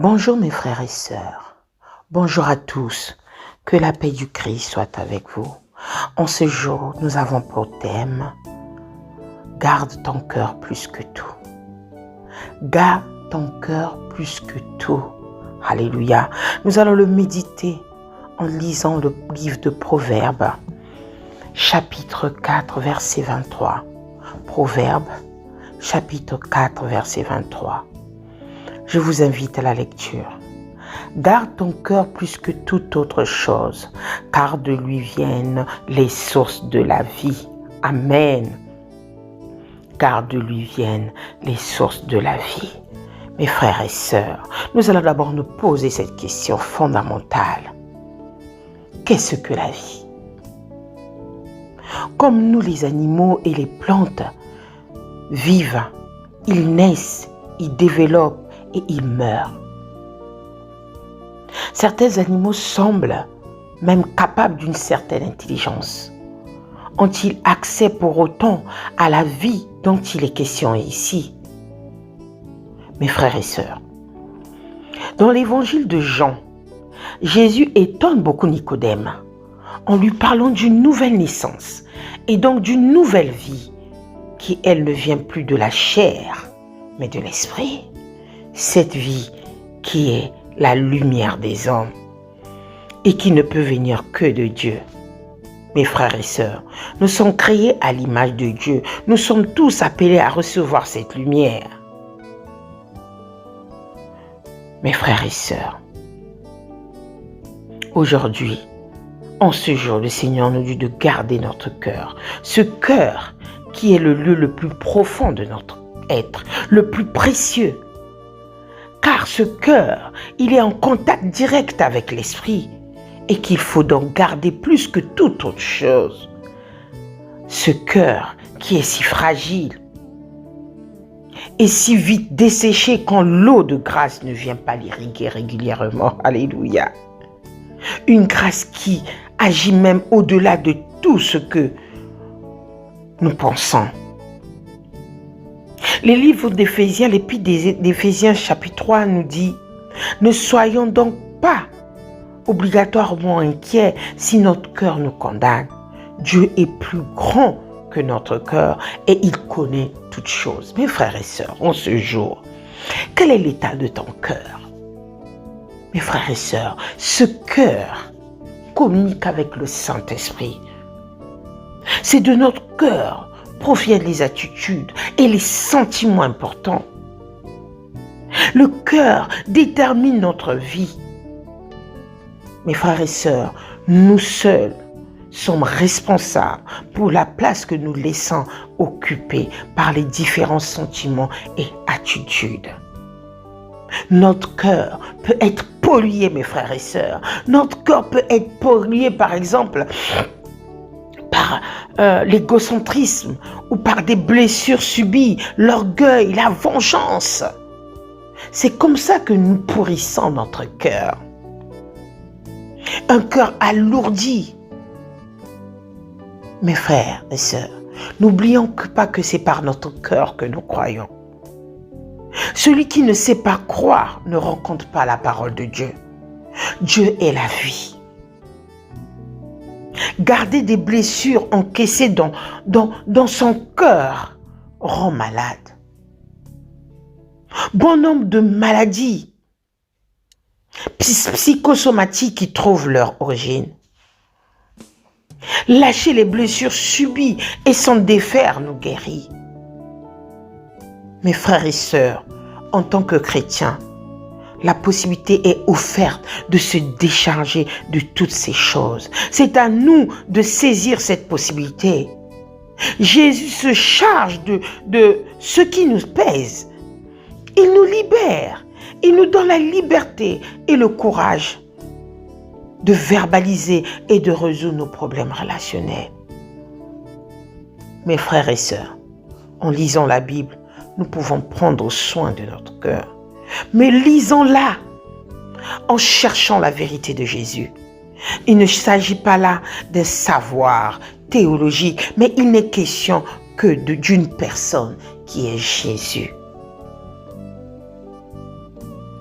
Bonjour mes frères et sœurs, bonjour à tous, que la paix du Christ soit avec vous. En ce jour, nous avons pour thème « Garde ton cœur plus que tout ». Garde ton cœur plus que tout. Alléluia. Nous allons le méditer en lisant le livre de Proverbes, chapitre 4, verset 23. Proverbes, chapitre 4, verset 23. Je vous invite à la lecture. Garde ton cœur plus que toute autre chose, car de lui viennent les sources de la vie. Amen. Car de lui viennent les sources de la vie. Mes frères et sœurs, nous allons d'abord nous poser cette question fondamentale. Qu'est-ce que la vie? Comme nous les animaux et les plantes vivent, ils naissent, ils développent et ils meurent. Certains animaux semblent même capables d'une certaine intelligence. Ont-ils accès pour autant à la vie dont il est question ici? Mes frères et sœurs, dans l'évangile de Jean, Jésus étonne beaucoup Nicodème en lui parlant d'une nouvelle naissance et donc d'une nouvelle vie qui, elle, ne vient plus de la chair, mais de l'esprit. Cette vie qui est la lumière des hommes et qui ne peut venir que de Dieu. Mes frères et sœurs, nous sommes créés à l'image de Dieu. Nous sommes tous appelés à recevoir cette lumière. Mes frères et sœurs, aujourd'hui, en ce jour, le Seigneur nous dit de garder notre cœur. Ce cœur qui est le lieu le plus profond de notre être, le plus précieux. Car ce cœur, il est en contact direct avec l'esprit et qu'il faut donc garder plus que toute autre chose. Ce cœur qui est si fragile et si vite desséché quand l'eau de grâce ne vient pas l'irriguer régulièrement. Alléluia. Une grâce qui agit même au-delà de tout ce que nous pensons. Le livre d'Éphésiens, l'épître d'Éphésiens chapitre 3 nous dit « Ne soyons donc pas obligatoirement inquiets si notre cœur nous condamne. Dieu est plus grand que notre cœur et il connaît toutes choses. » Mes frères et sœurs, en ce jour, quel est l'état de ton cœur? Mes frères et sœurs, ce cœur communique avec le Saint-Esprit. C'est de notre cœur proviennent les attitudes et les sentiments importants. Le cœur détermine notre vie. Mes frères et sœurs, nous seuls sommes responsables pour la place que nous laissons occuper par les différents sentiments et attitudes. Notre cœur peut être pollué, mes frères et sœurs. Notre cœur peut être pollué, par exemple, par l'égocentrisme ou par des blessures subies, l'orgueil, la vengeance. C'est comme ça que nous pourrissons notre cœur. Un cœur alourdi. Mes frères et sœurs, n'oublions pas que c'est par notre cœur que nous croyons. Celui qui ne sait pas croire ne rencontre pas la parole de Dieu. Dieu est la vie. Garder des blessures encaissées dans son cœur rend malade. Bon nombre de maladies psychosomatiques qui trouvent leur origine. Lâcher les blessures subies et s'en défaire nous guérit. Mes frères et sœurs, en tant que chrétiens, la possibilité est offerte de se décharger de toutes ces choses. C'est à nous de saisir cette possibilité. Jésus se charge de ce qui nous pèse. Il nous libère. Il nous donne la liberté et le courage de verbaliser et de résoudre nos problèmes relationnels. Mes frères et sœurs, en lisant la Bible, nous pouvons prendre soin de notre cœur. Mais lisons-la en cherchant la vérité de Jésus. Il ne s'agit pas là d'un savoir théologique, mais il n'est question que d'une personne qui est Jésus.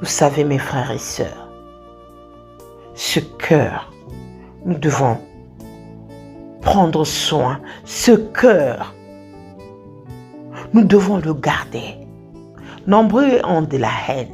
Vous savez, mes frères et sœurs, ce cœur, nous devons prendre soin. Ce cœur, nous devons le garder. Nombreux ont de la haine.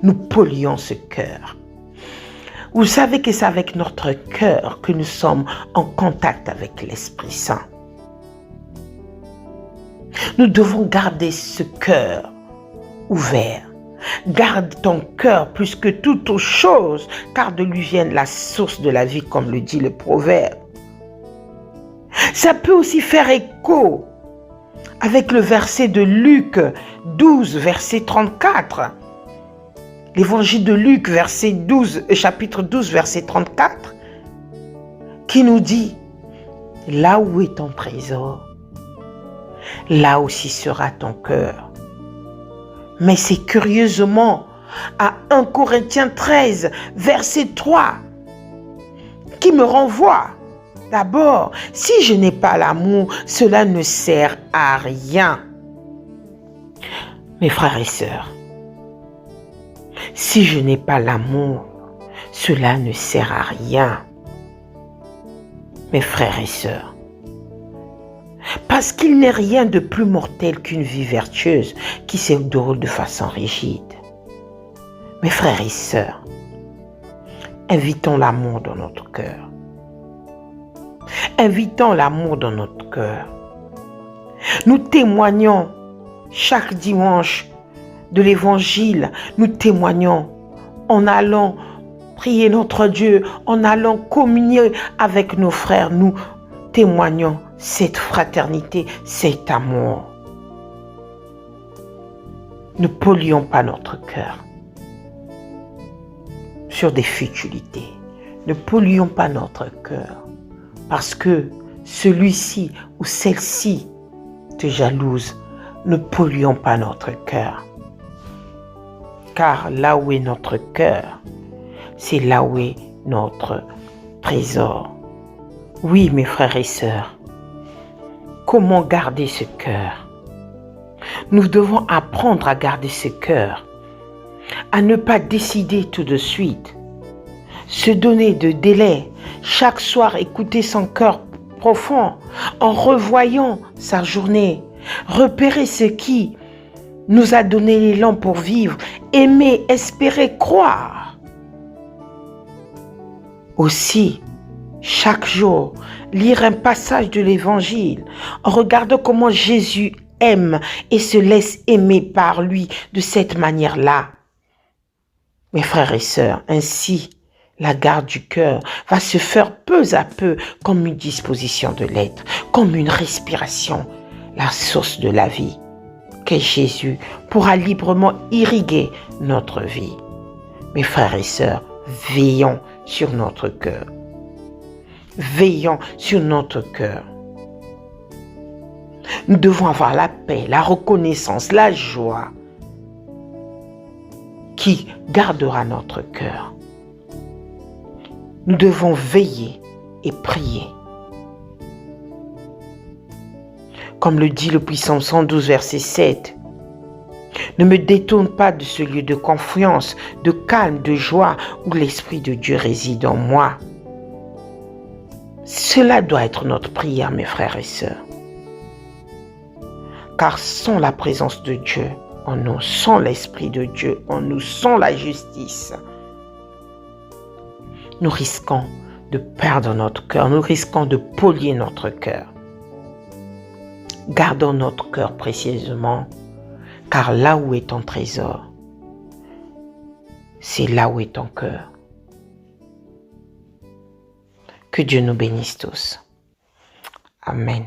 Nous polluons ce cœur. Vous savez que c'est avec notre cœur que nous sommes en contact avec l'Esprit Saint. Nous devons garder ce cœur ouvert. Garde ton cœur plus que toute autre chose, car de lui vient la source de la vie, comme le dit le proverbe. Ça peut aussi faire écho avec le verset de Luc 12, verset 34. L'évangile de Luc, chapitre 12, verset 34, qui nous dit, là où est ton trésor, là aussi sera ton cœur. Mais c'est curieusement à 1 Corinthiens 13, verset 3, qui me renvoie. D'abord, si je n'ai pas l'amour, cela ne sert à rien. Mes frères et sœurs, si je n'ai pas l'amour, cela ne sert à rien. Mes frères et sœurs, parce qu'il n'est rien de plus mortel qu'une vie vertueuse qui se déroule de façon rigide. Mes frères et sœurs, invitons l'amour dans notre cœur. Invitons l'amour dans notre cœur. Nous témoignons chaque dimanche de l'évangile. Nous témoignons en allant prier notre Dieu, en allant communier avec nos frères. Nous témoignons cette fraternité, cet amour. Ne polluons pas notre cœur sur des futilités. Ne polluons pas notre cœur parce que celui-ci ou celle-ci te jalouse. Ne polluons pas notre cœur. Car là où est notre cœur, c'est là où est notre trésor. Oui, mes frères et sœurs, comment garder ce cœur? Nous devons apprendre à garder ce cœur, à ne pas décider tout de suite, se donner de délai, chaque soir écouter son cœur profond en revoyant sa journée, repérer ce qui nous a donné l'élan pour vivre, aimer, espérer, croire. Aussi, chaque jour, lire un passage de l'Évangile en regardant comment Jésus aime et se laisse aimer par lui de cette manière-là. Mes frères et sœurs, ainsi, la garde du cœur va se faire peu à peu comme une disposition de l'être, comme une respiration, la source de la vie, que Jésus pourra librement irriguer notre vie. Mes frères et sœurs, veillons sur notre cœur. Veillons sur notre cœur. Nous devons avoir la paix, la reconnaissance, la joie qui gardera notre cœur. Nous devons veiller et prier. Comme le dit le Psaume 112, verset 7. Ne me détourne pas de ce lieu de confiance, de calme, de joie où l'Esprit de Dieu réside en moi. Cela doit être notre prière, mes frères et sœurs. Car sans la présence de Dieu en nous, sans l'Esprit de Dieu en nous, sans la justice, nous risquons de perdre notre cœur, nous risquons de polluer notre cœur. Gardons notre cœur précieusement, car là où est ton trésor, c'est là où est ton cœur. Que Dieu nous bénisse tous. Amen.